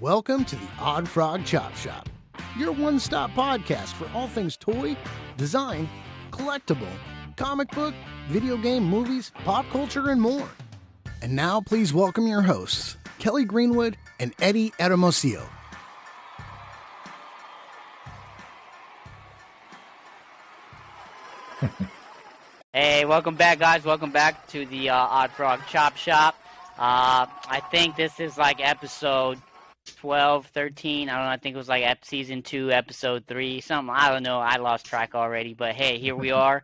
Welcome to the Oddfrog Chop Shop, your one-stop podcast for all things toy, design, collectible, comic book, video game, movies, pop culture, and more. And now please welcome your hosts, Kelly Greenwood and Eddie Hermosillo. Hey, welcome back, guys. Welcome back to the Oddfrog Chop Shop. I think this is like episode 12, 13. I don't know. I think it was like season 2, episode 3, something. I don't know. I lost track already. But hey, here we are.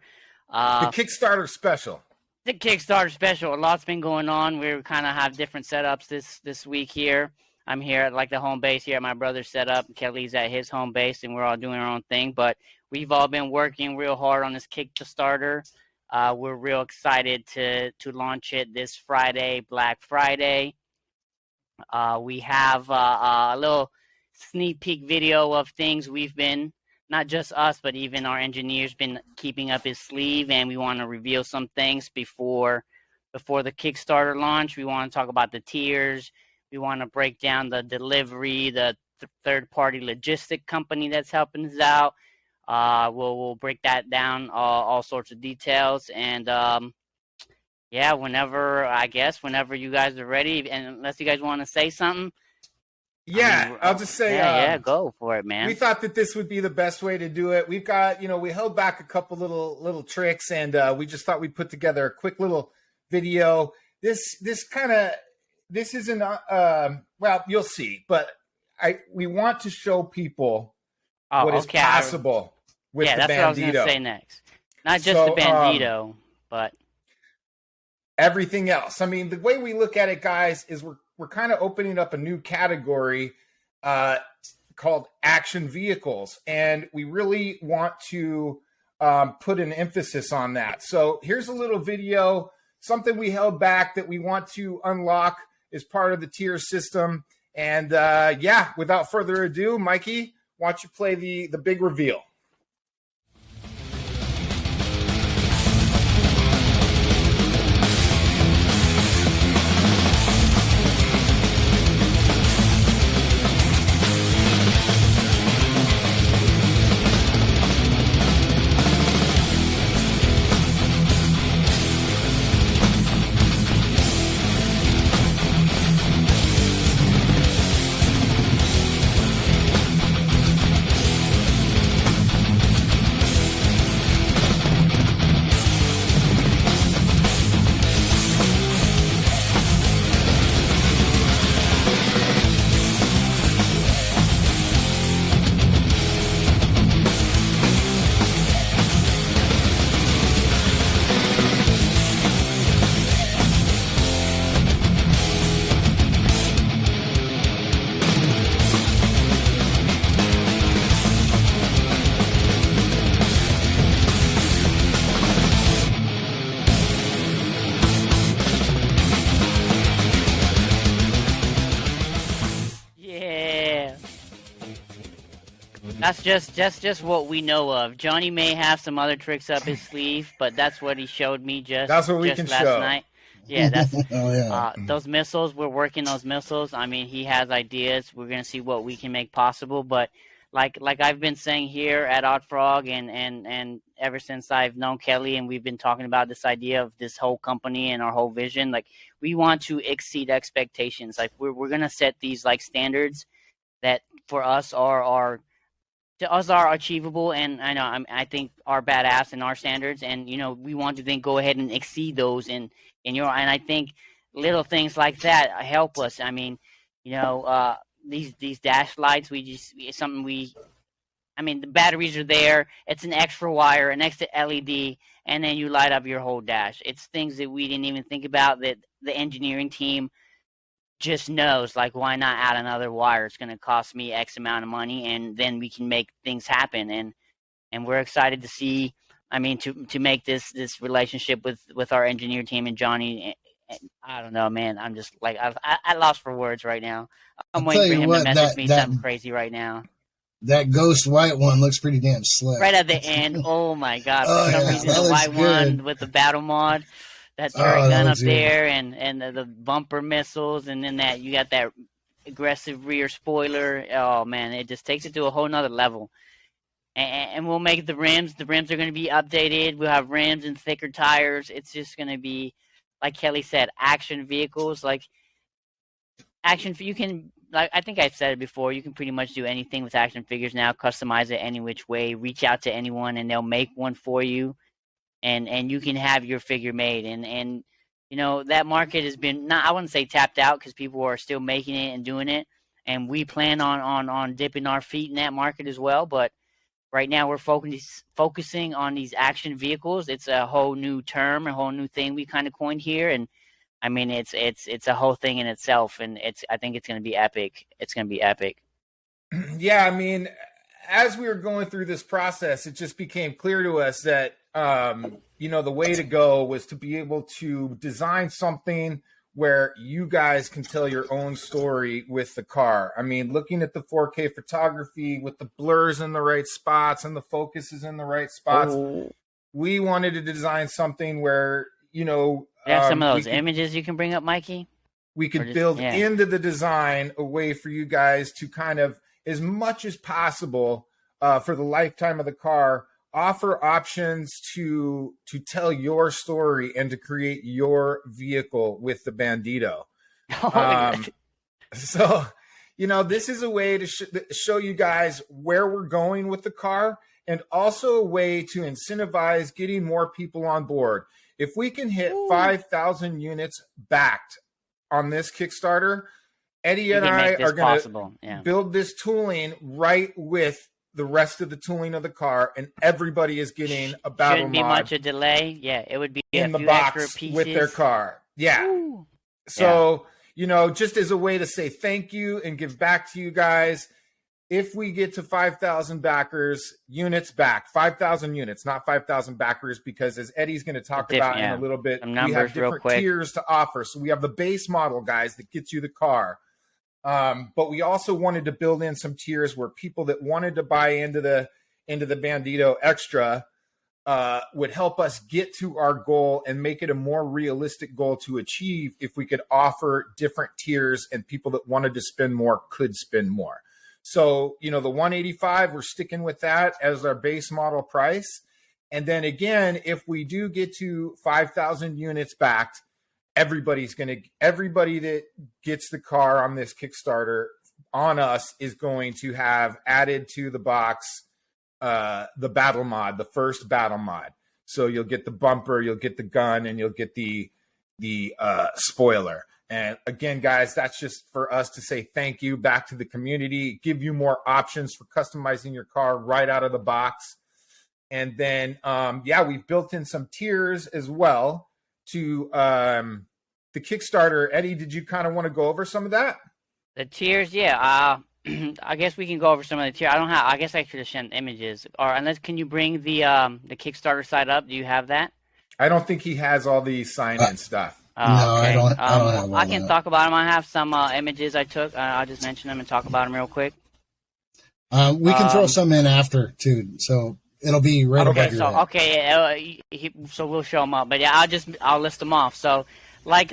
The Kickstarter special. The Kickstarter special. A lot's been going on. We kind of have different setups this week here. I'm here at like the home base here at my brother's setup. Kelly's at his home base, and we're all doing our own thing. But we've all been working real hard on this Kickstarter. We're real excited to launch it this Friday, Black Friday. We have a little sneak peek video of things we've been, not just us, but even our engineers been keeping up his sleeve, and we want to reveal some things before the Kickstarter launch. We want to talk about the tiers. We want to break down the delivery, the third-party logistic company that's helping us out. We'll break that down, all sorts of details, and yeah, whenever you guys are ready, and unless you guys want to say something. Yeah, I'll just say, yeah, go for it, man. We thought that this would be the best way to do it. We've got, we held back a couple little tricks, and we just thought we'd put together a quick little video. This isn't, well, you'll see, but we want to show people what is possible with the Bandito. Yeah, that's what I was going to say next. Not just the Bandito, but everything else. I mean, the way we look at it, guys, is we're kind of opening up a new category called action vehicles, and we really want to put an emphasis on that. So here's a little video, something we held back that we want to unlock as part of the tier system. And yeah, without further ado, Mikey, why don't you play the big reveal? that's just what we know of. Johnny may have some other tricks up his sleeve, but that's what he showed me that's what we just can last show. night. Yeah, that's yeah. Those missiles. We're working those missiles. I mean, he has ideas. We're gonna see what we can make possible. But like I've been saying here at Oddfrog, and ever since I've known Kelly, and we've been talking about this idea of this whole company and our whole vision. Like, we want to exceed expectations. Like, we're gonna set these like standards that for us are achievable, and I think are badass in our standards, and we want to then go ahead and exceed those and I think little things like that help us. I mean, these dash lights, it's something the batteries are there. It's an extra wire, an extra LED, and then you light up your whole dash. It's things that we didn't even think about, that the engineering team just knows, like, why not add another wire? It's going to cost me X amount of money, and then we can make things happen. And we're excited to see, to make this relationship with our engineer team and Johnny. I don't know, man. I'm just like, I lost for words right now. I'm waiting for him to message me something crazy right now. That ghost white one looks pretty damn slick. Right at the end. Oh my God. For some reason, the white one with the battle mod. That turret gun up there, and the bumper missiles, and then you got that aggressive rear spoiler. Oh man, it just takes it to a whole nother level. And we'll make the rims. The rims are going to be updated. We'll have rims and thicker tires. It's just going to be, like Kelly said, action vehicles. Like action, you can, like I think I said it before. You can pretty much do anything with action figures now. Customize it any which way. Reach out to anyone, and they'll make one for you. And you can have your figure made. And you know that market has been not, I wouldn't say tapped out, because people are still making it and doing it. And we plan on dipping our feet in that market as well. But right now, we're focusing on these action vehicles. It's a whole new term, a whole new thing we kind of coined here, and I mean, it's a whole thing in itself, and I think it's going to be epic. It's going to be epic. Yeah, I mean, as we were going through this process, it just became clear to us that you know, the way to go was to be able to design something where you guys can tell your own story with the car. I mean, looking at the 4K photography with the blurs in the right spots and the focuses in the right spots, we wanted to design something where, you know, some of those images you can bring up, Mikey. We could build into the design a way for you guys to kind of, as much as possible, for the lifetime of the car, offer options to tell your story and to create your vehicle with the Bandito. So, you know, this is a way to show you guys where we're going with the car, and also a way to incentivize getting more people on board. If we can hit 5,000 units backed on this Kickstarter, Eddie and I are going to build this tooling right with the rest of the tooling of the car, and everybody is getting a battle Shouldn't be mod much a delay. Yeah, it would be in the box with their car. Yeah. Ooh. So, you know, just as a way to say thank you and give back to you guys, if we get to 5,000 backers, units back, 5,000 units, not 5,000 backers, because as Eddie's going to talk about in a little bit, we have different tiers to offer. So we have the base model, guys, that gets you the car. But we also wanted to build in some tiers where people that wanted to buy into the Bandito Extra would help us get to our goal and make it a more realistic goal to achieve if we could offer different tiers, and people that wanted to spend more could spend more. So, you know, the 185, we're sticking with that as our base model price. And then again, if we do get to 5,000 units backed, everybody that gets the car on this Kickstarter on us is going to have added to the box the battle mod, the first battle mod. So you'll get the bumper, you'll get the gun, and you'll get the spoiler. And again, guys, that's just for us to say thank you back to the community, give you more options for customizing your car right out of the box. And then, we've built in some tiers as well to the Kickstarter. Eddie, did you kind of want to go over some of that? The tiers, yeah. I guess we can go over some of the tiers. I guess I should have shown images. Or unless, can you bring the Kickstarter site up? Do you have that? I don't think he has all the sign-in stuff. Oh, no, okay. I don't have all I can talk about them. I have some images I took. I'll just mention them and talk about them real quick. We can throw some in after too, so it'll be right above your head. Okay, so we'll show them up. But yeah, I'll list them off. So, like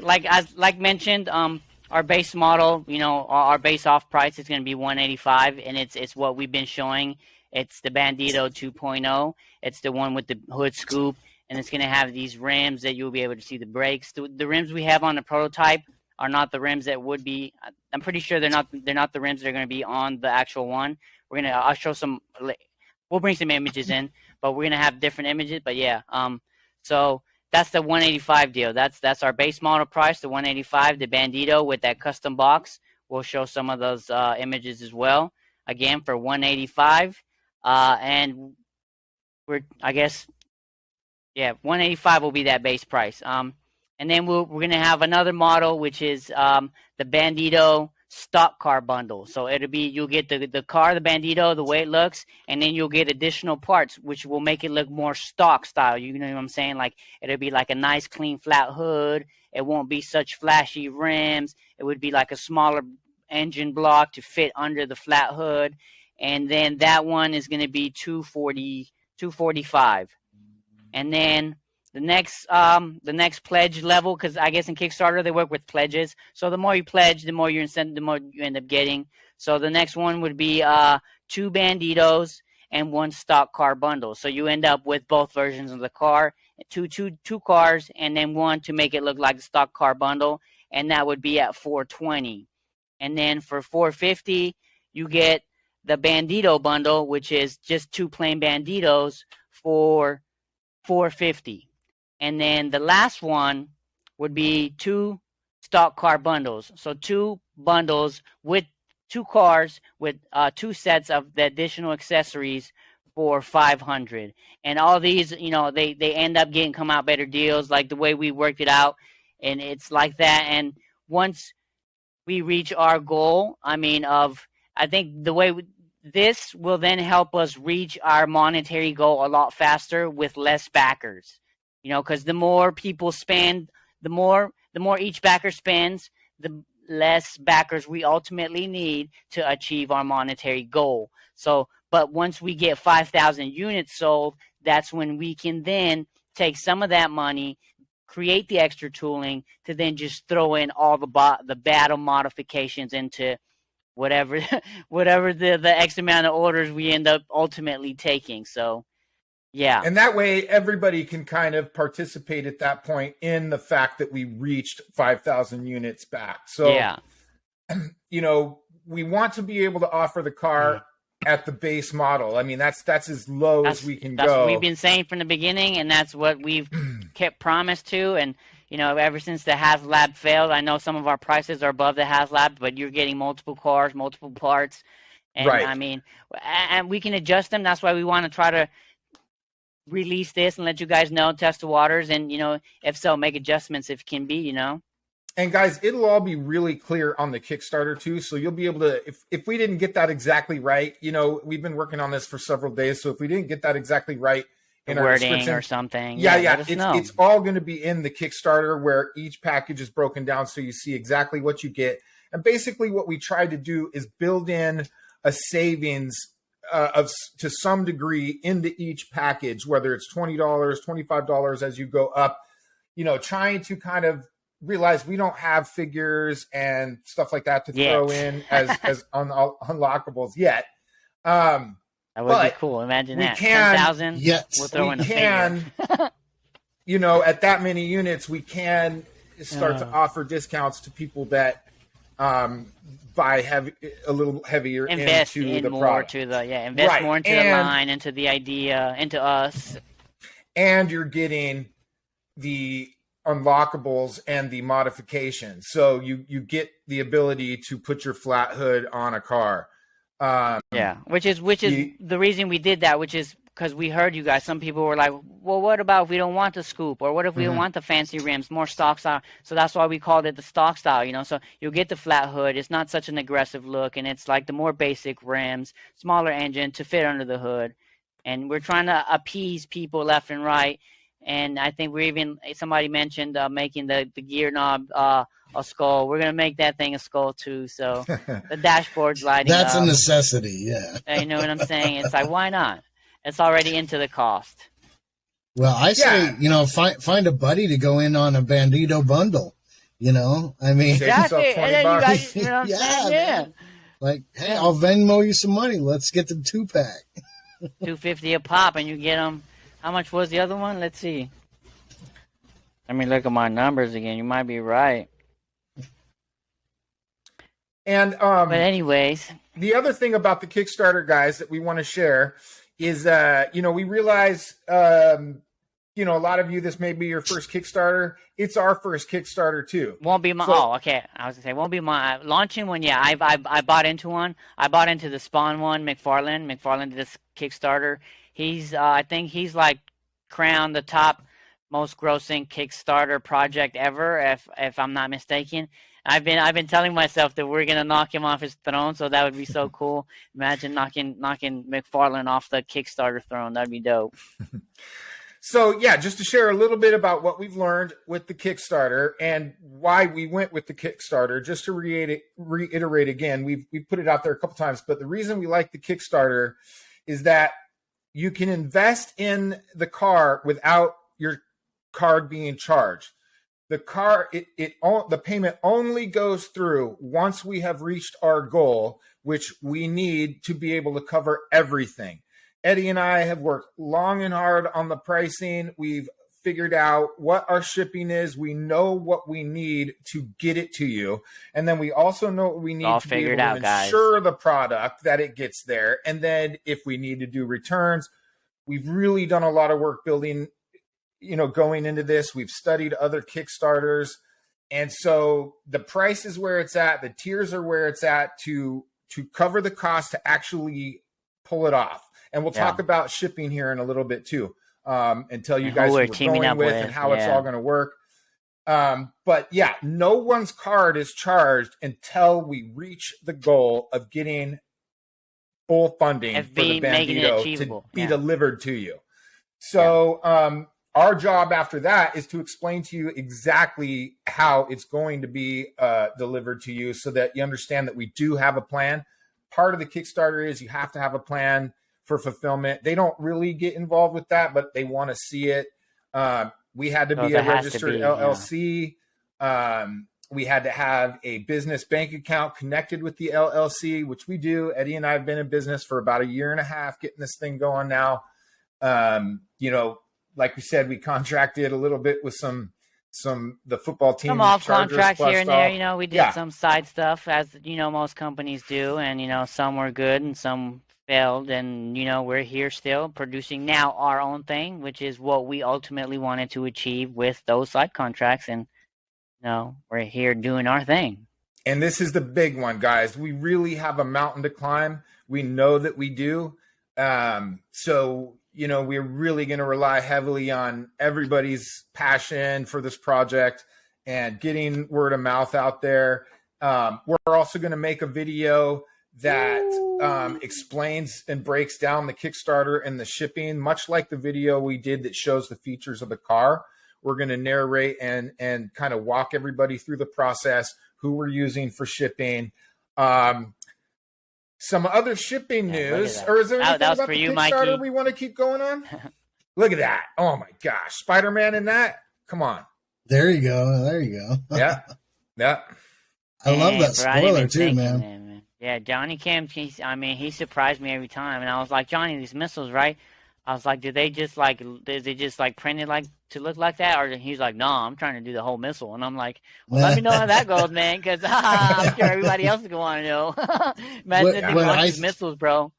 mentioned, our base model, you know, our base off price is going to be $185, and it's what we've been showing. It's the Bandito 2.0. It's the one with the hood scoop. And it's going to have these rims that you'll be able to see the brakes. The rims we have on the prototype are not the rims that would be. I'm pretty sure they're not the rims that are going to be on the actual one. I'll show some. We'll bring some images in, but we're going to have different images. But yeah, so that's the 185 deal. That's our base model price, the 185, the Bandito with that custom box. We'll show some of those images as well. Again, for 185, and I guess. Yeah, 185 will be that base price. And then we're going to have another model, which is the Bandito stock car bundle. So you'll get the car, the Bandito, the way it looks, and then you'll get additional parts, which will make it look more stock style. You know what I'm saying? Like it'll be like a nice, clean, flat hood. It won't be such flashy rims. It would be like a smaller engine block to fit under the flat hood. And then that one is going to be $245. And then the next pledge level, because I guess in Kickstarter they work with pledges. So the more you pledge, the more you the more you end up getting. So the next one would be 2 Banditos and 1 stock car bundle. So you end up with both versions of the car, two cars, and then 1 to make it look like the stock car bundle, and that would be at $420. And then for $450, you get the Bandito bundle, which is just 2 plain Banditos for $450. And then the last one would be 2 stock car bundles. So 2 bundles with 2 cars with 2 sets of the additional accessories for $500. And all these, they end up come out better deals, like the way we worked it out. And it's like that. And once we reach our goal, I think the way this will then help us reach our monetary goal a lot faster with less backers. Because the more people spend, the more each backer spends, the less backers we ultimately need to achieve our monetary goal. So, but once we get 5,000 units sold, that's when we can then take some of that money, create the extra tooling to then just throw in all the battle modifications into whatever the X amount of orders we end up ultimately taking. So, yeah. And that way everybody can kind of participate at that point in the fact that we reached 5,000 units back. So, yeah. We want to be able to offer the car at the base model. I mean, that's as low as we can go. That's what we've been saying from the beginning, and that's what we've kept promised to. And, ever since the HasLab failed, I know some of our prices are above the HasLab, but you're getting multiple cars, multiple parts. And right. And we can adjust them. That's why we want to try to release this and let you guys know, test the waters, and if so, make adjustments if it can be. And guys, it'll all be really clear on the Kickstarter too, so you'll be able to, if we didn't get that exactly right, we've been working on this for several days, so if we didn't get that exactly right in our wording or something, it's all going to be in the Kickstarter, where each package is broken down so you see exactly what you get. And basically what we tried to do is build in a savings to some degree into each package, whether it's $20, $25 as you go up, trying to kind of realize we don't have figures and stuff like that to throw in as unlockables yet. That would be cool. Imagine that. 10,000. Yes. We'll throw in a figure. At that many units, we can start to offer discounts to people that buy a little heavier invest into in the more product. Invest more into the line, into the idea, into us. And you're getting the unlockables and the modifications, so you get the ability to put your flat hood on a car. Which is the reason we did that, which is because we heard you guys. Some people were like, well, what about if we don't want the scoop, or what if we don't want the fancy rims, more stock style? So that's why we called it the stock style. So you'll get the flat hood. It's not such an aggressive look, and it's like the more basic rims, smaller engine to fit under the hood. And we're trying to appease people left and right. And I think somebody mentioned making the gear knob a skull. We're going to make that thing a skull too. So the dashboard's lighting That's up. a necessity, yeah. You know what I'm saying? It's like, why not? It's already into the cost. Well, I say, find a buddy to go in on a Bandito bundle. Exactly. And then you guys, you know what I'm saying? Yeah. Like, hey, I'll Venmo you some money. Let's get the 2-pack. $250 a pop, and you get them. How much was the other one? Let's see. Let me look at my numbers again. You might be right. And but anyways, the other thing about the Kickstarter, guys, that we want to share is, we realize, a lot of you, this may be your first Kickstarter. It's our first Kickstarter too. Won't be my. Okay. I was gonna say won't be my launching one. Yeah, I bought into one. I bought into the Spawn one. McFarlane did this Kickstarter. I think he's like crowned the top most grossing Kickstarter project ever, if I'm not mistaken. I've been telling myself that we're gonna knock him off his throne, so that would be so cool. Imagine knocking McFarlane off the Kickstarter throne. That'd be dope. So yeah, just to share a little bit about what we've learned with the Kickstarter and why we went with the Kickstarter. Just to reiterate again, we've put it out there a couple times, but the reason we like the Kickstarter is that you can invest in the car without your card being charged. The payment only goes through once we have reached our goal, which we need to be able to cover everything. Eddie and I have worked long and hard on the pricing. We've figured out what our shipping is. We know what we need to get it to you. And then we also know what we need to be able to ensure the product that it gets there. And then if we need to do returns, we've really done a lot of work building, going into this. We've studied other Kickstarters. And so the price is where it's at. The tiers are where it's at to cover the cost to actually pull it off. And we'll talk about shipping here in a little bit too, and tell you guys who we're going with and how it's all going to work. But yeah, no one's card is charged until we reach the goal of getting full funding for the Bandito to be delivered to you. So our job after that is to explain to you exactly how it's going to be delivered to you so that you understand that we do have a plan. Part of the Kickstarter is you have to have a plan for fulfillment. They don't really get involved with that, but they want to see it. We had to be a registered LLC. We had to have a business bank account connected with the LLC, which we do. Eddie and I have been in business for about a year and a half, getting this thing going now. Like we said, we contracted a little bit with the football team. Some off contracts here and there. We did some side stuff, as most companies do, and some were good and some failed, and we're here still producing now our own thing, which is what we ultimately wanted to achieve with those side contracts. And we're here doing our thing. And this is the big one, guys. We really have a mountain to climb. We know that we do. So we're really going to rely heavily on everybody's passion for this project and getting word of mouth out there. We're also going to make a video that explains and breaks down the Kickstarter and the shipping, much like the video we did that shows the features of the car. We're going to narrate and kind of walk everybody through the process, who we're using for shipping. Some other shipping news, or is there anything about the Kickstarter Mikey? We want to keep going on? Look at that. Oh my gosh. Spider-Man in that? Come on. There you go. Yeah. I love that spoiler too, man. Yeah, Johnny came. He surprised me every time, and I was like, Johnny, these missiles, right? I was like, did they just print it to look like that? Or he's like, no, I'm trying to do the whole missile. And I'm like, well, let me know how that goes, man, because I'm sure everybody else is going to want to know. Imagine if they want these missiles, bro.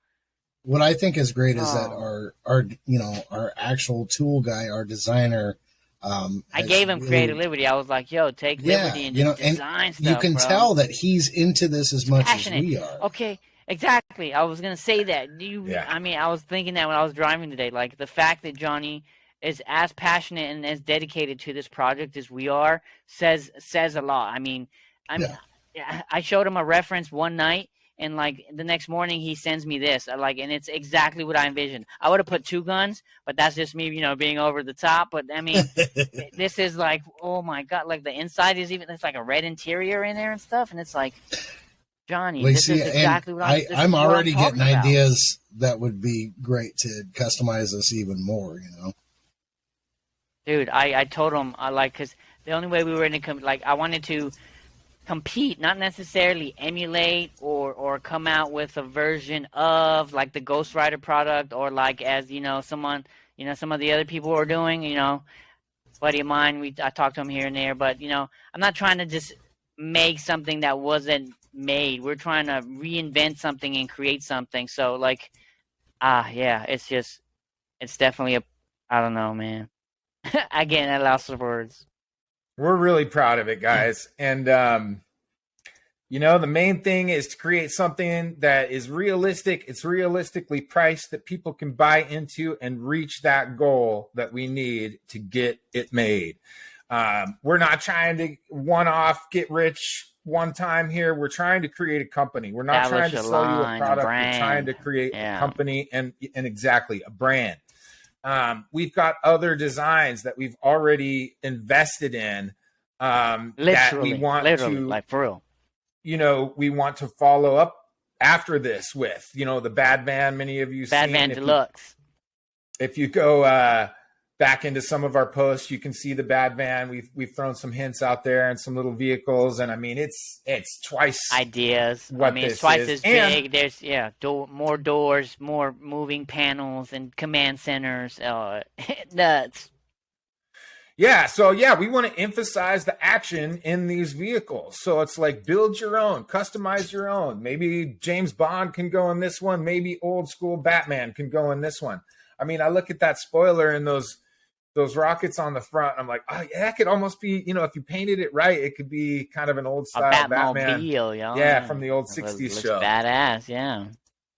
What I think is great is that our actual tool guy, our designer, I gave him creative liberty. I was like, yo, take liberty and just design stuff, you can tell that he's into this as much as we are. Okay. Exactly. I was going to say that. I was thinking that when I was driving today, like the fact that Johnny is as passionate and as dedicated to this project as we are says a lot. I showed him a reference one night, and like the next morning he sends me this, and it's exactly what I envisioned. I would have put 2 guns, but that's just me, being over the top. But this is like, oh my God, like the inside is it's like a red interior in there and stuff, and it's like, Johnny, this is exactly what I'm already getting ideas that would be great to customize this even more, Dude, I told him, because the only way we were going to I wanted to compete, not necessarily emulate or come out with a version of like the Ghost Rider product or as some of the other people are doing. Buddy of mine, I talked to him here and there, but I'm not trying to just make something that wasn't made. We're trying to reinvent something and create something. So it's definitely I don't know, man. Again, I lost the words. We're really proud of it, guys. And the main thing is to create something that is realistic. It's realistically priced that people can buy into and reach that goal that we need to get it made. We're not trying to one-off get rich one time here. We're trying to create a company. We're not trying to sell you a product. We're trying to create a company and exactly a brand. We've got other designs that we've already invested in that we want to, like for real. We want to follow up after this with, the Bad Van. Many of you Bad Van Deluxe. If you go back into some of our posts, you can see the bad van. We've thrown some hints out there and some little vehicles, and I mean it's twice ideas. What I mean, this it's twice is. as big. There's more doors, more moving panels, and command centers. Nuts. Yeah, so we want to emphasize the action in these vehicles. So it's like build your own, customize your own. Maybe James Bond can go in this one. Maybe old school Batman can go in this one. I mean, I look at that spoiler and those rockets on the front. I'm like, oh, yeah, that could almost be, if you painted it right, it could be kind of an old style Batman. Yeah, from the old 60s show. Badass, yeah.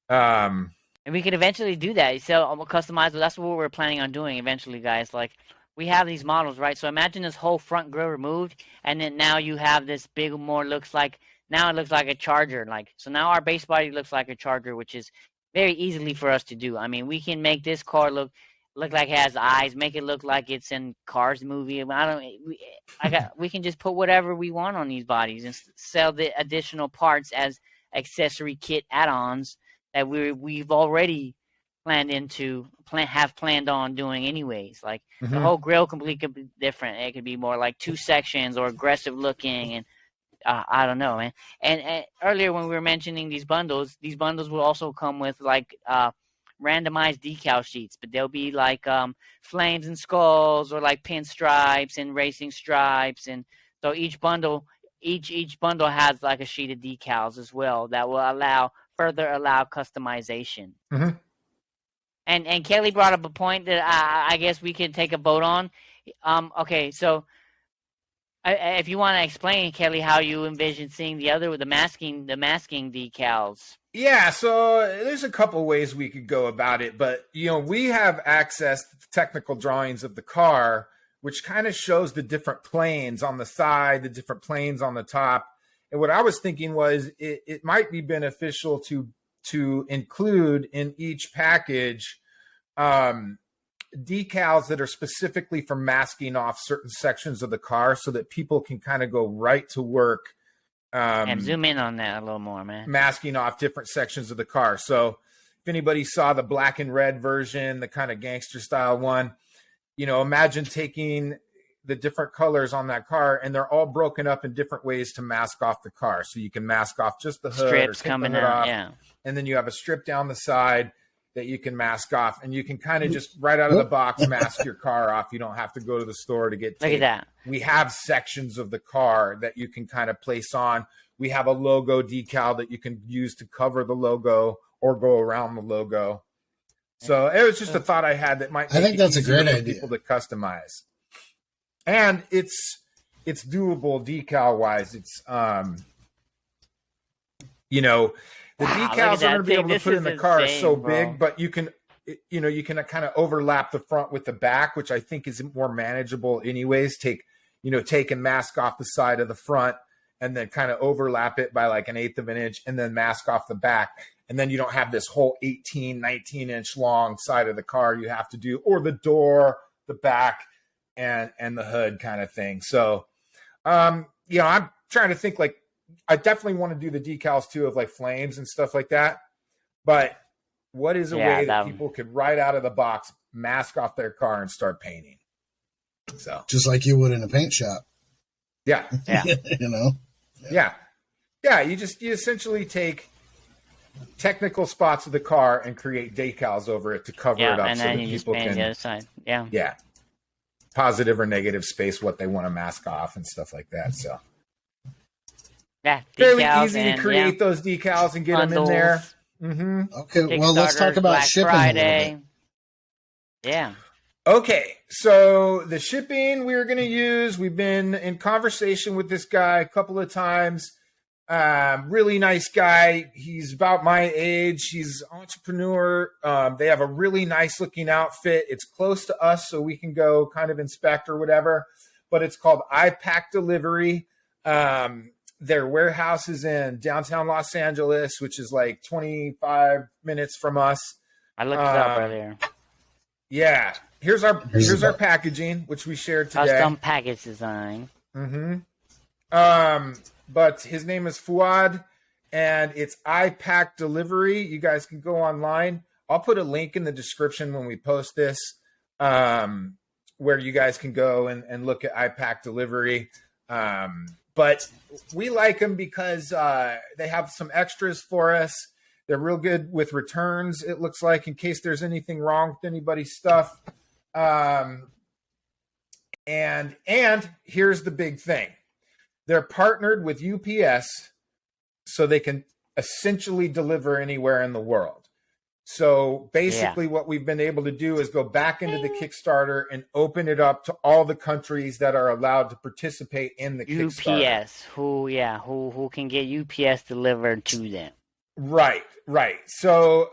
And we could eventually do that. So customizable. That's what we're planning on doing eventually, guys. Like, we have these models, right? So imagine this whole front grille removed, and then now you have this big, it looks like a Charger. Like, so now our base body looks like a Charger, which is very easily for us to do. I mean, we can make this car look like it has eyes, make it look like it's in Cars movie. We can just put whatever we want on these bodies and sell the additional parts as accessory kit add-ons that we've already planned on doing anyways. Like the whole grill completely could be different. It could be more like 2 sections or aggressive looking, and I don't know, man. And earlier when we were mentioning these bundles will also come with like randomized decal sheets, but they'll be like flames and skulls, or like pinstripes and racing stripes, and so each bundle has like a sheet of decals as well that will further allow customization. And Kelly brought up a point that I guess we could take a vote on. Okay, so if you want to explain, Kelly, how you envision seeing the masking decals. Yeah, so there's a couple ways we could go about it, but we have access to the technical drawings of the car, which kind of shows the different planes on the side, the different planes on the top. And what I was thinking was it might be beneficial to include in each package decals that are specifically for masking off certain sections of the car, so that people can kind of go right to work. And zoom in on that a little more, man. Masking off different sections of the car. So if anybody saw the black and red version, the kind of gangster style one, imagine taking the different colors on that car, and they're all broken up in different ways to mask off the car. So you can mask off just the hood, strips coming out, yeah. And then you have a strip down the side that you can mask off, and you can kind of just right out of the box mask your car off. You don't have to go to the store to get tape. Look at that. We have sections of the car that you can kind of place on. We have a logo decal that you can use to cover the logo or go around the logo. So it was just a thought I had that might make I think that's a great idea. People to customize. And it's doable decal wise. It's the decals are going to be able to put in the car so big, but you can kind of overlap the front with the back, which I think is more manageable anyways. Take and mask off the side of the front, and then kind of overlap it by like 1/8 of an inch, and then mask off the back. And then you don't have this whole 18, 19 inch long side of the car you have to do, or the door, the back, and the hood kind of thing. So, I'm trying to think, like, I definitely want to do the decals too of like flames and stuff like that. But what is a way that people could right out of the box mask off their car and start painting? So just like you would in a paint shop. Yeah. Yeah. Yeah. You essentially take technical spots of the car and create decals over it to cover it up, and so then that you just people paint can, the other side. Yeah. Yeah. Positive or negative space, what they want to mask off and stuff like that. So yeah, fairly easy to create those decals and get them in there. Mm-hmm. Okay, well, let's talk about Black shipping Friday. a little bit. Yeah. Okay, so the shipping we're going to use, we've been in conversation with this guy a couple of times. Really nice guy. He's about my age. He's an entrepreneur. They have a really nice looking outfit. It's close to us, so we can go kind of inspect or whatever. But it's called iPack Delivery. Their warehouse is in downtown Los Angeles, which is like 25 minutes from us. I looked it up earlier. Yeah. Here's our packaging, which we shared today. Custom package design. Mm-hmm. But his name is Fuad, and it's iPack Delivery. You guys can go online. I'll put a link in the description when we post this. where you guys can go and look at iPack delivery. But we like them because they have some extras for us. They're real good with returns, it looks like, in case there's anything wrong with anybody's stuff. And here's the big thing. They're partnered with UPS so they can essentially deliver anywhere in the world. So basically what we've been able to do is go back into the Kickstarter and open it up to all the countries that are allowed to participate in the Kickstarter. UPS, who can get UPS delivered to them. Right. So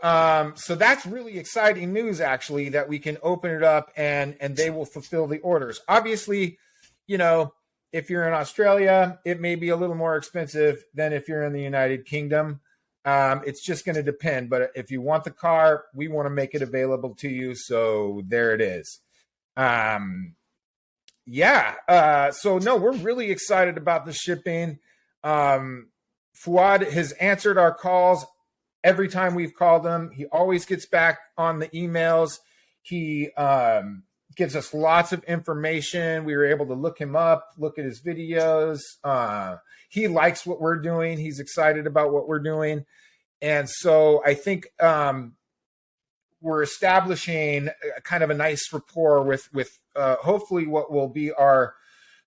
so that's really exciting news, actually, that we can open it up and they will fulfill the orders. Obviously, you know, if you're in Australia, it may be a little more expensive than if you're in the United Kingdom. It's just going to depend. But if you want the car, we want to make it available to you. So there it is. So no, we're really excited about the shipping. Fuad has answered our calls every time we've called him. He always gets back on the emails. He gives us lots of information. We were able to look him up, look at his videos. He likes what we're doing. He's excited about what we're doing. And so I think we're establishing kind of a nice rapport with hopefully what will be our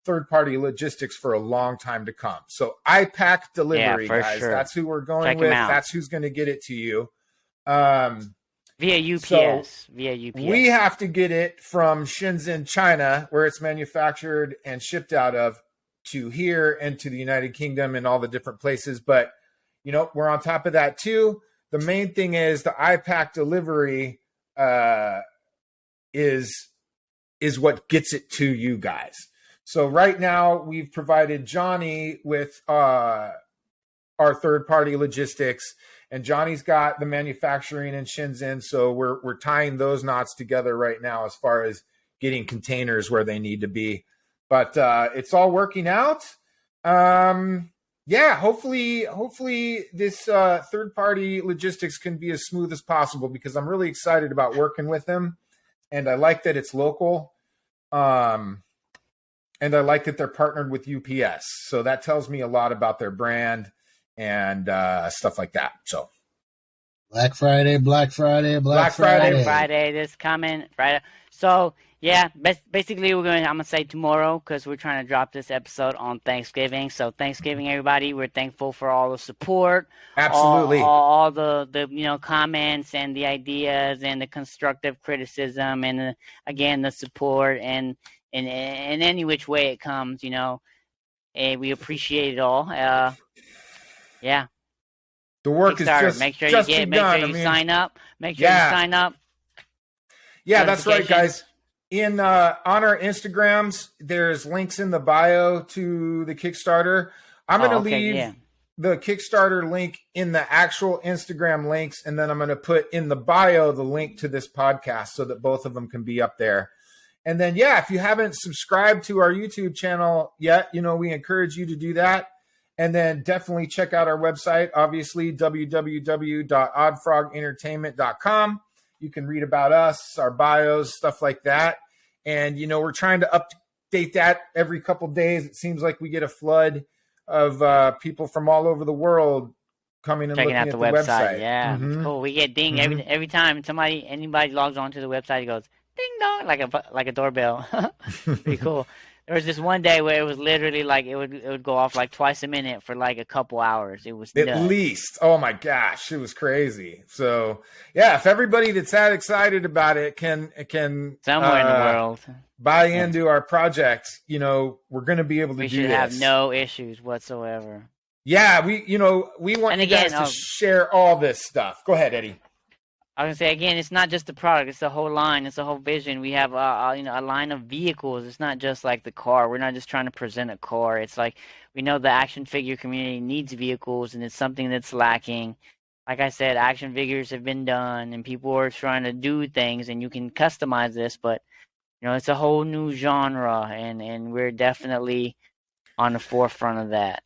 third-party logistics for a long time to come. So iPack delivery, guys. Sure. That's who we're going with. That's who's going to get it to you. Via UPS. We have to get it from Shenzhen, China, where it's manufactured and shipped out of, to here and to the United Kingdom and all the different places. But, you know, we're on top of that too. The main thing is the iPack delivery is what gets it to you guys. So right now we've provided Johnny with our third-party logistics, and Johnny's got the manufacturing in Shenzhen. So we're tying those knots together right now as far as getting containers where they need to be. But it's all working out. Hopefully this third-party logistics can be as smooth as possible, because I'm really excited about working with them, and I like that it's local. And I like that they're partnered with UPS. So that tells me a lot about their brand and stuff like that. So Black Friday this coming Friday. So yeah, basically I'm gonna say tomorrow, because we're trying to drop this episode on Thanksgiving. So Thanksgiving, everybody, we're thankful for all the support, absolutely, all the comments and the ideas and the constructive criticism, and again the support and in any which way it comes, and we appreciate it all. The work is just make sure just you begun. Make sure you sign up. Make sure you sign up. Yeah, that's right, guys. On our Instagrams, there's links in the bio to the Kickstarter. I'm going to leave the Kickstarter link in the actual Instagram links, and then I'm going to put in the bio the link to this podcast so that both of them can be up there. And then, if you haven't subscribed to our YouTube channel yet, we encourage you to do that. And then definitely check out our website, obviously, www.oddfrogentertainment.com. You can read about us, our bios, stuff like that. And, we're trying to update that every couple days. It seems like we get a flood of people from all over the world coming and looking at the website. Yeah, it's cool. We get dinged every time anybody logs on to the website. It goes ding dong like a doorbell. Pretty cool. There was this one day where it was literally like it would go off like twice a minute for like a couple hours. It was at nuts. Least. Oh my gosh, it was crazy. So if everybody that's that excited about it can somewhere in the world buy into our project, we're going to be able to do this. We should have no issues whatsoever. Yeah, we want you guys to share all this stuff. Go ahead, Eddie. I was gonna say again, it's not just the product; it's the whole line, it's the whole vision. We have a line of vehicles. It's not just like the car. We're not just trying to present a car. It's like we know the action figure community needs vehicles, and it's something that's lacking. Like I said, action figures have been done, and people are trying to do things, and you can customize this, but it's a whole new genre, and we're definitely on the forefront of that.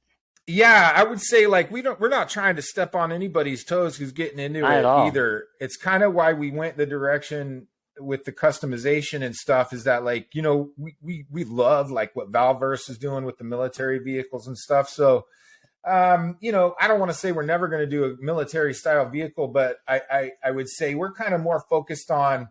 Yeah, I would say we're not trying to step on anybody's toes who's getting into it either. It's kind of why we went the direction with the customization and stuff is that, like, you know, we love like what Valverse is doing with the military vehicles and stuff. So, you know, I don't want to say we're never going to do a military style vehicle, but I would say we're kind of more focused on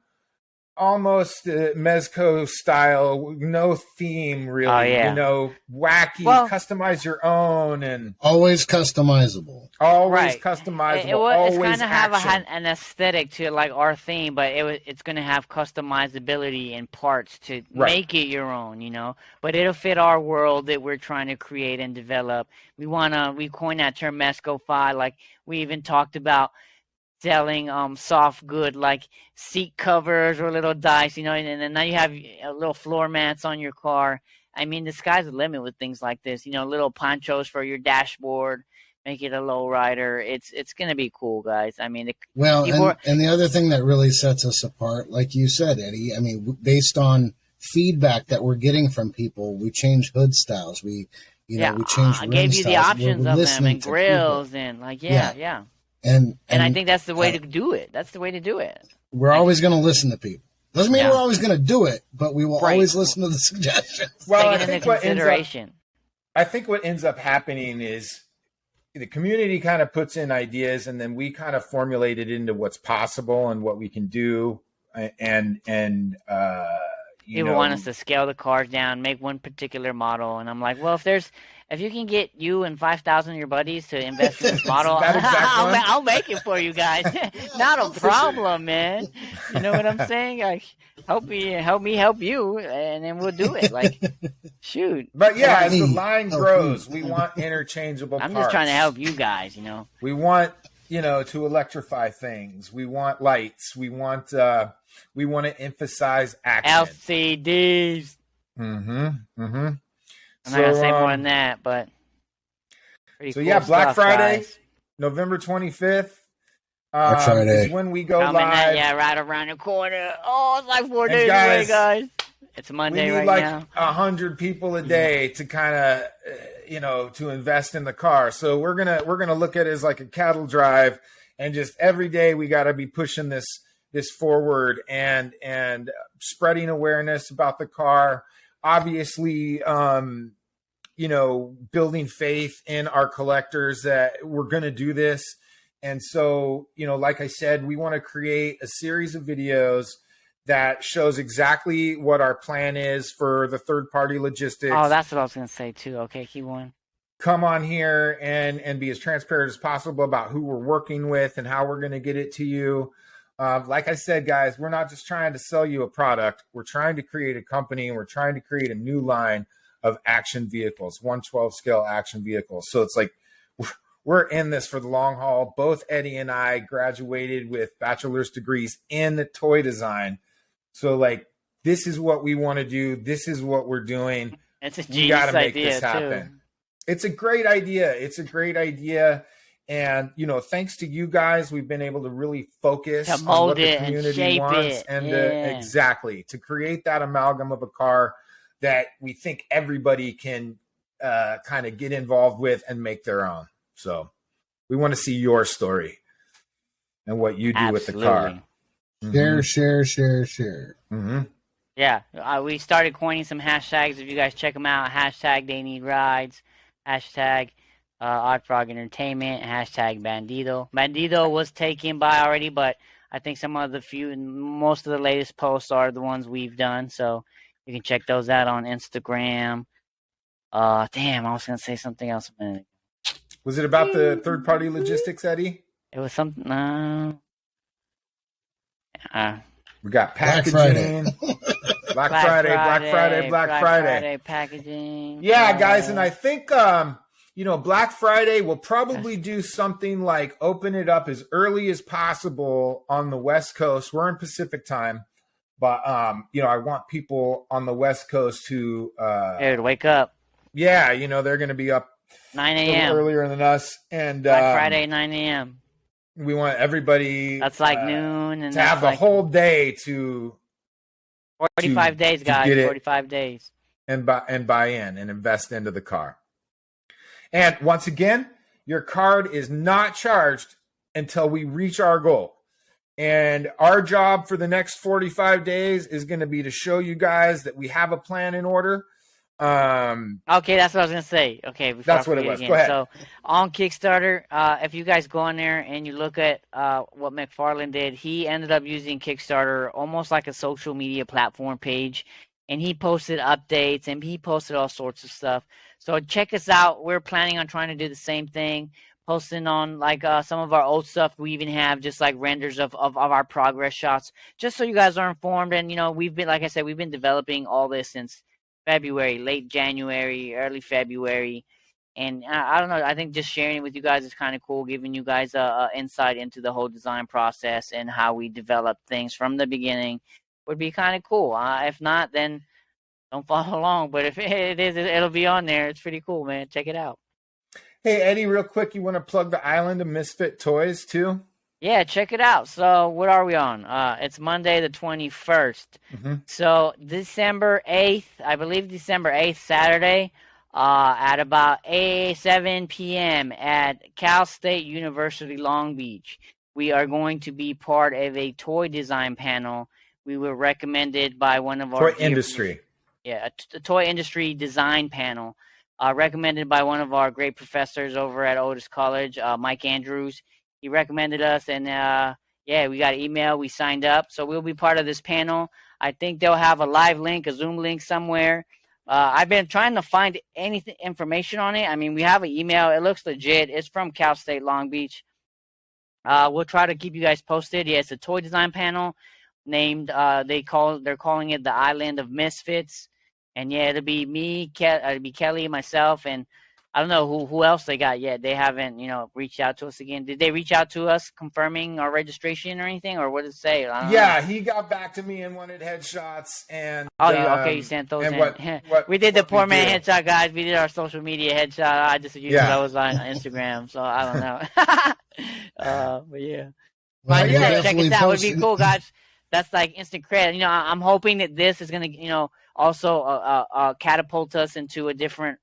almost Mezco style, no theme really. Oh, yeah. You know, wacky, customize your own, and always customizable. Always customizable. It's going to have an aesthetic to like our theme, but it's going to have customizability in parts to make it your own, you know. But it'll fit our world that we're trying to create and develop. We coined that term Mezco-fi. Like we even talked about selling soft good like seat covers or little dice, you know, and then now you have little floor mats on your car. I mean, the sky's the limit with things like this, you know, little ponchos for your dashboard, make it a low rider. It's gonna be cool, guys. I mean, and the other thing that really sets us apart, like you said, Eddie, I mean, based on feedback that we're getting from people, we change hood styles, we change. I gave you the options of them and grills and like And I think that's the way to do it. That's the way to do it. We're always going to listen to people. Doesn't mean we're always going to do it, but we will always listen to the suggestions. Well, I think what ends up happening is the community kind of puts in ideas, and then we kind of formulate it into what's possible and what we can do. And people want us to scale the cars down, make one particular model, and I'm like, well, if you can get you and 5,000 of your buddies to invest in this model, I'll make it for you guys. Not a problem, man. You know what I'm saying? Like, help me help you, and then we'll do it. Like, shoot. But yeah, as the line grows, we want interchangeable parts. I'm just trying to help you guys, you know. We want, you know, to electrify things. We want lights. We want to emphasize action. LCDs. I'm not going to say more than that, but pretty cool Black stuff, Friday, guys. November 25th. Black Friday is when we go Coming live. right around the corner. Oh, it's like 4 days away, guys. It's Monday we need right now. 100 people a day to kind of, to invest in the car. So we're gonna look at it as like a cattle drive, and just every day we got to be pushing this forward and spreading awareness about the car. Obviously, building faith in our collectors that we're going to do this. And so, like I said, we want to create a series of videos that shows exactly what our plan is for the third-party logistics. Oh, that's what I was going to say too. Okay, keep going. Come on here and be as transparent as possible about who we're working with and how we're going to get it to you. Like I said, guys, we're not just trying to sell you a product. We're trying to create a company, and we're trying to create a new line of action vehicles, 1/12 scale action vehicles. So it's like we're in this for the long haul. Both Eddie and I graduated with bachelor's degrees in the toy design. So like, this is what we want to do. This is what we're doing. It's a genius idea too. It's a great idea. And, thanks to you guys, we've been able to really focus on what the community wants to create that amalgam of a car that we think everybody can kind of get involved with and make their own. So we want to see your story and what you do with the car. Share. Mm-hmm. Yeah, we started coining some hashtags. If you guys check them out, hashtag they need rides, hashtag Oddfrog Entertainment, hashtag Bandito. Bandito was taken by already, but I think most of the latest posts are the ones we've done. So you can check those out on Instagram. Damn, I was going to say something else a minute ago. Was it about the third-party logistics, Eddie? It was something. We got packaging. Black Friday packaging. Yeah, guys, and I think Black Friday will probably do something like open it up as early as possible on the West Coast. We're in Pacific time, but I want people on the West Coast to wake up. Yeah, they're going to be up 9 a.m. earlier than us, and Black Friday 9 a.m. We want everybody. That's like noon, and to have the whole day to 45 days, guys. 45 days, and buy in and invest into the car. And once again, your card is not charged until we reach our goal. And our job for the next 45 days is going to be to show you guys that we have a plan in order. Okay, that's what I was gonna say. Okay, that's what it was. Go ahead. So on Kickstarter, if you guys go on there and you look at what McFarlane did, he ended up using Kickstarter almost like a social media platform page, and he posted updates and he posted all sorts of stuff. So check us out. We're planning on trying to do the same thing, posting on like some of our old stuff. We even have just like renders of our progress shots, just so you guys are informed. And we've been, like I said, we've been developing all this since February, late January, early February, and I don't know. I think just sharing it with you guys is kind of cool, giving you guys a insight into the whole design process and how we develop things from the beginning would be kind of cool. If not, then don't follow along. But if it is, it'll be on there. It's pretty cool, man. Check it out. Hey, Eddie, real quick, you want to plug the Island of Misfit Toys too? Yeah, check it out. So what are we on? It's Monday the 21st. Mm-hmm. So December 8th, I believe December 8th, Saturday, at about 7 p.m. at Cal State University, Long Beach. We are going to be part of a toy design panel. We were recommended by one of our... Toy industry. Yeah, a toy industry design panel. Recommended by one of our great professors over at Otis College, Mike Andrews. He recommended us, and we got an email. We signed up, so we'll be part of this panel. I think they'll have a live link, a Zoom link somewhere. I've been trying to find information on it. I mean, we have an email. It looks legit. It's from Cal State Long Beach. We'll try to keep you guys posted. Yeah, it's a toy design panel named. They're calling it the Island of Misfits, and yeah, it'll be me, it'll be Kelly, myself, and I don't know who else they got yet. They haven't, reached out to us again. Did they reach out to us confirming our registration or anything, or what did it say? Yeah, he got back to me and wanted headshots and. Okay, you sent those in. We did the poor man headshot, guys. We did our social media headshot. I just used those on Instagram, so I don't know. But yeah, check it out. It would be cool, guys. That's like instant credit. I'm hoping that this is gonna, also catapult us into a different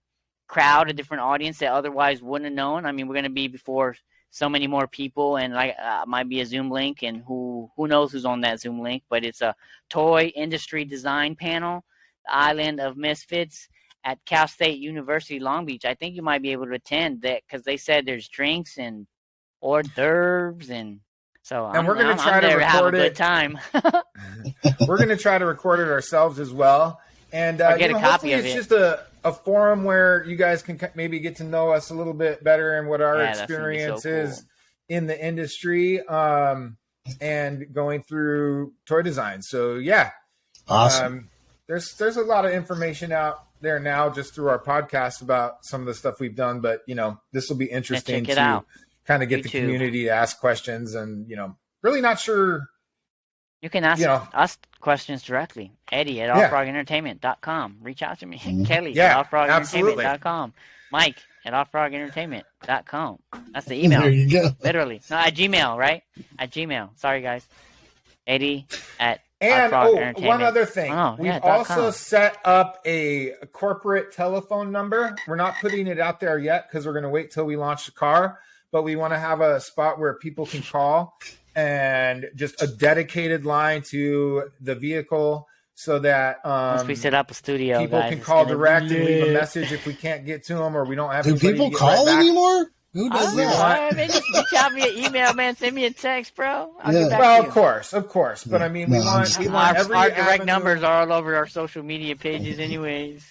crowd, a different audience that otherwise wouldn't have known. I mean, we're going to be before so many more people, and might be a Zoom link, and who knows who's on that Zoom link, but it's a toy industry design panel, the Island of Misfits at Cal State University, Long Beach. I think you might be able to attend that because they said there's drinks and hors d'oeuvres, and so we're going to try to record it. Good time. We're going to try to record it ourselves as well. And get a copy of it. It's just a forum where you guys can maybe get to know us a little bit better and what our experience is in the industry and going through toy design. So yeah, awesome. There's a lot of information out there now just through our podcast about some of the stuff we've done, but this will be interesting to kind of get the community to ask questions and really not sure. You can ask us questions directly. Eddie at oddfrogentertainment.com. Reach out to me. Kelly at oddfrogentertainment.com. Mike at oddfrogentertainment.com. That's the email. There you go. Literally. No, at Gmail, right? At Gmail. Sorry, guys. Eddie at And Oddfrog Entertainment. One other thing. We've also set up a corporate telephone number. We're not putting it out there yet because we're going to wait till we launch the car. But we want to have a spot where people can call and just a dedicated line to the vehicle so that once we set up a studio, people can call direct and leave a message if we can't get to them or we don't have. Do people call anymore? Who does that? Man, just reach out via email, man. Send me a text, bro. Well, of course. But I mean, we want our direct numbers are all over our social media pages, anyways.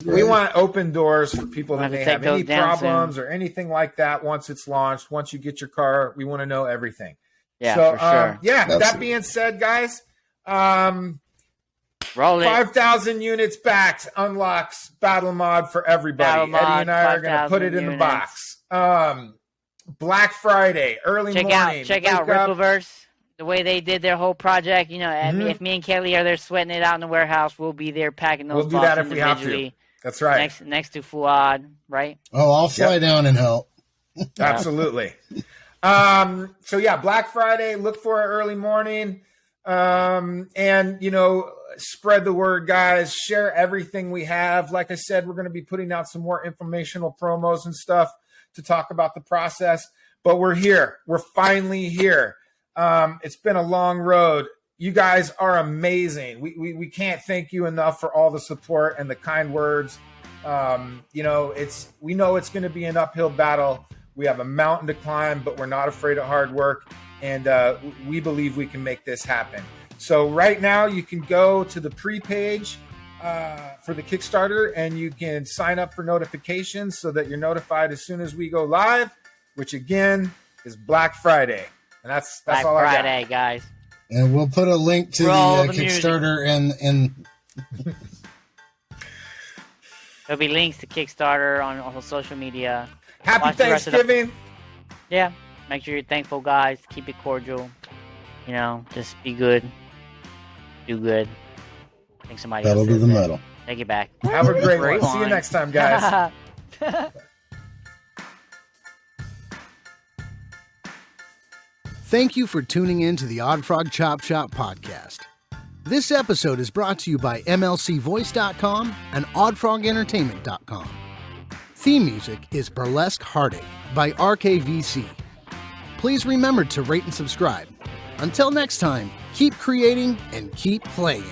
We want open doors for people that may have any problems or anything like that. Once it's launched, once you get your car, we want to know everything. Yeah, so, for sure. That being said, guys, roll it. 5,000 units backed unlocks battle mod for everybody. Eddie and I are going to put it in the box. Black Friday, early morning. Check out Rippleverse. The way they did their whole project, if me and Kelly are there sweating it out in the warehouse, we'll be there packing those boxes. We'll do that if we have to. That's right. Next to Fuad, right? Oh, I'll fly down and help. Absolutely. So yeah, Black Friday, look for it early morning. And spread the word, guys, share everything we have. Like I said, we're going to be putting out some more informational promos and stuff to talk about the process, but we're here. We're finally here. It's been a long road. You guys are amazing. We can't thank you enough for all the support and the kind words. We know it's going to be an uphill battle. We have a mountain to climb, but we're not afraid of hard work. And we believe we can make this happen. So right now you can go to the pre-page for the Kickstarter, and you can sign up for notifications so that you're notified as soon as we go live, which again is Black Friday. And that's Black all Friday, I got. guys. And we'll put a link to Roll the the music. Kickstarter in There'll be links to Kickstarter on social media. Happy Watch the rest of the- Thanksgiving. Yeah, make sure you're thankful, guys. Keep it cordial. Just be good. Do good. I think somebody That'll else do said the that. metal. Take it back. Have a great one. See you line. next time, guys. Thank you for tuning in to the Oddfrog Chop Shop podcast. This episode is brought to you by MLCvoice.com and OddfrogEntertainment.com. Theme music is Burlesque Heartache by RKVC. Please remember to rate and subscribe. Until next time, keep creating and keep playing.